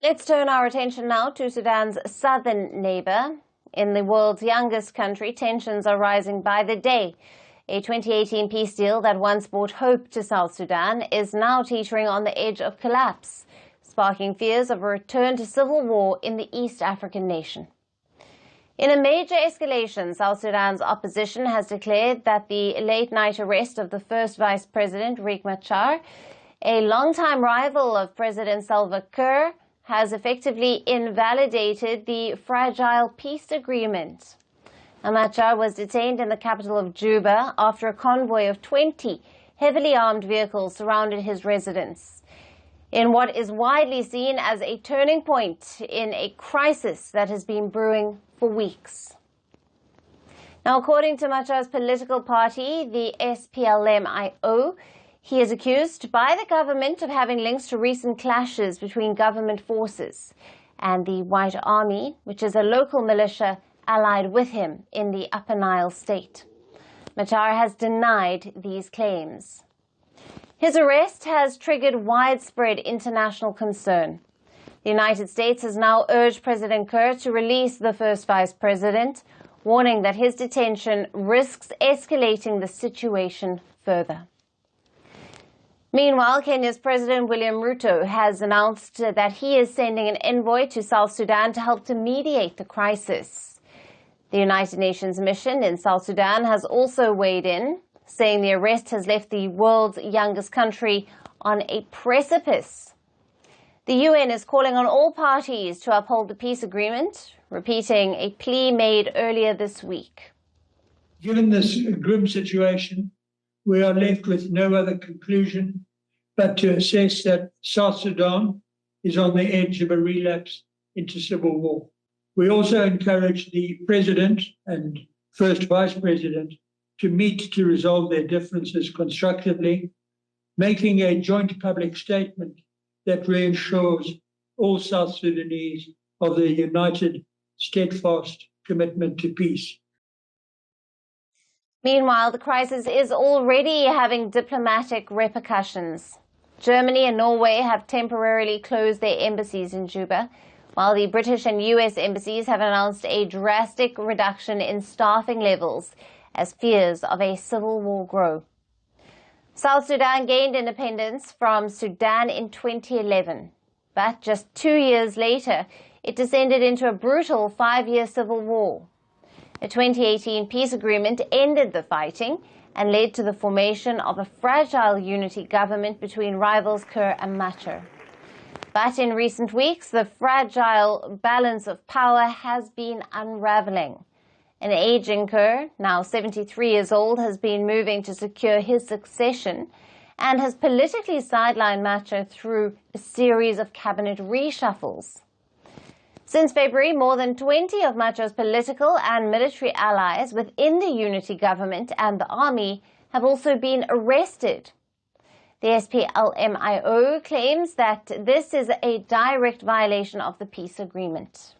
Let's turn our attention now to Sudan's southern neighbor. In the world's youngest country, tensions are rising by the day. A 2018 peace deal that once brought hope to South Sudan is now teetering on the edge of collapse, sparking fears of a return to civil war in the East African nation. In a major escalation, South Sudan's opposition has declared that the late-night arrest of the first Vice President, Riek Machar, a longtime rival of President Salva Kiir, has effectively invalidated the fragile peace agreement. Machar was detained in the capital of Juba after a convoy of 20 heavily armed vehicles surrounded his residence, in what is widely seen as a turning point in a crisis that has been brewing for weeks. Now, according to Machar's political party, the SPLM-IO, he is accused by the government of having links to recent clashes between government forces and the White Army, which is a local militia allied with him in the Upper Nile state. Machar has denied these claims. His arrest has triggered widespread international concern. The United States has now urged President Kiir to release the first vice president, warning that his detention risks escalating the situation further. Meanwhile, Kenya's President William Ruto has announced that he is sending an envoy to South Sudan to help to mediate the crisis. The United Nations mission in South Sudan has also weighed in, saying the arrest has left the world's youngest country on a precipice. The UN is calling on all parties to uphold the peace agreement, repeating a plea made earlier this week. Given this grim situation, we are left with no other conclusion but to assess that South Sudan is on the edge of a relapse into civil war. We also encourage the President and First Vice President to meet to resolve their differences constructively, making a joint public statement that reassures all South Sudanese of the united, steadfast commitment to peace. Meanwhile, the crisis is already having diplomatic repercussions. Germany and Norway have temporarily closed their embassies in Juba, while the British and U.S. embassies have announced a drastic reduction in staffing levels as fears of a civil war grow. South Sudan gained independence from Sudan in 2011, but just 2 years later, it descended into a brutal 5-year civil war. A 2018 peace agreement ended the fighting and led to the formation of a fragile unity government between rivals Kiir and Machar. But in recent weeks, the fragile balance of power has been unraveling. An aging Kiir, now 73 years old, has been moving to secure his succession and has politically sidelined Machar through a series of cabinet reshuffles. Since February, more than 20 of Machar's political and military allies within the unity government and the army have also been arrested. The SPLM-IO claims that this is a direct violation of the peace agreement.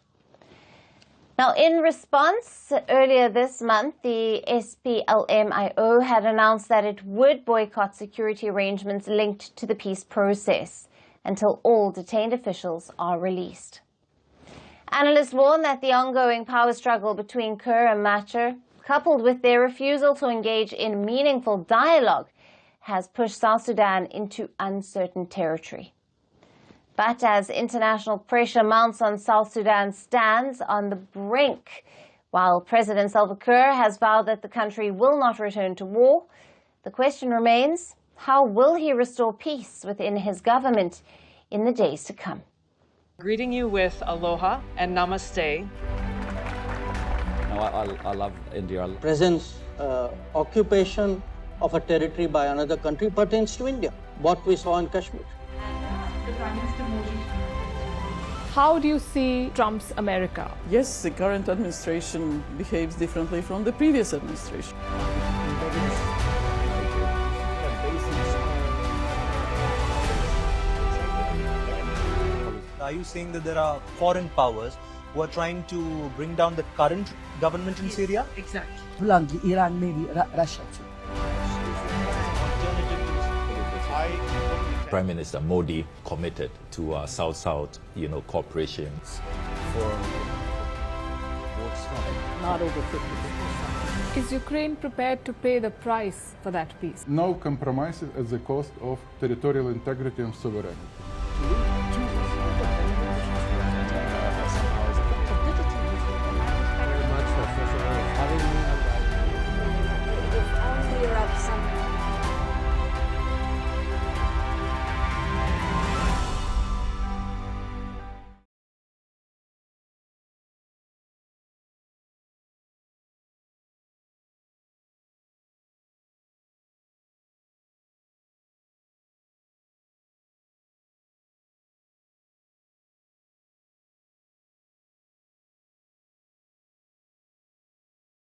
Now, in response, earlier this month, the SPLM-IO had announced that it would boycott security arrangements linked to the peace process until all detained officials are released. Analysts warn that the ongoing power struggle between Kiir and Machar, coupled with their refusal to engage in meaningful dialogue, has pushed South Sudan into uncertain territory. But as international pressure mounts on South Sudan stands on the brink, while President Salva Kiir has vowed that the country will not return to war, the question remains, how will he restore peace within his government in the days to come? Greeting you with aloha and namaste. No, I love India. Presence, occupation of a territory by another country pertains to India, what we saw in Kashmir. How do you see Trump's America? Yes, the current administration behaves differently from the previous administration. Are you saying that there are foreign powers who are trying to bring down the current government in Syria? Exactly. Iran, maybe Russia too. Prime Minister Modi committed to South-South, cooperation. For both sides. Not over 50%. Is Ukraine prepared to pay the price for that peace? No compromises at the cost of territorial integrity and sovereignty.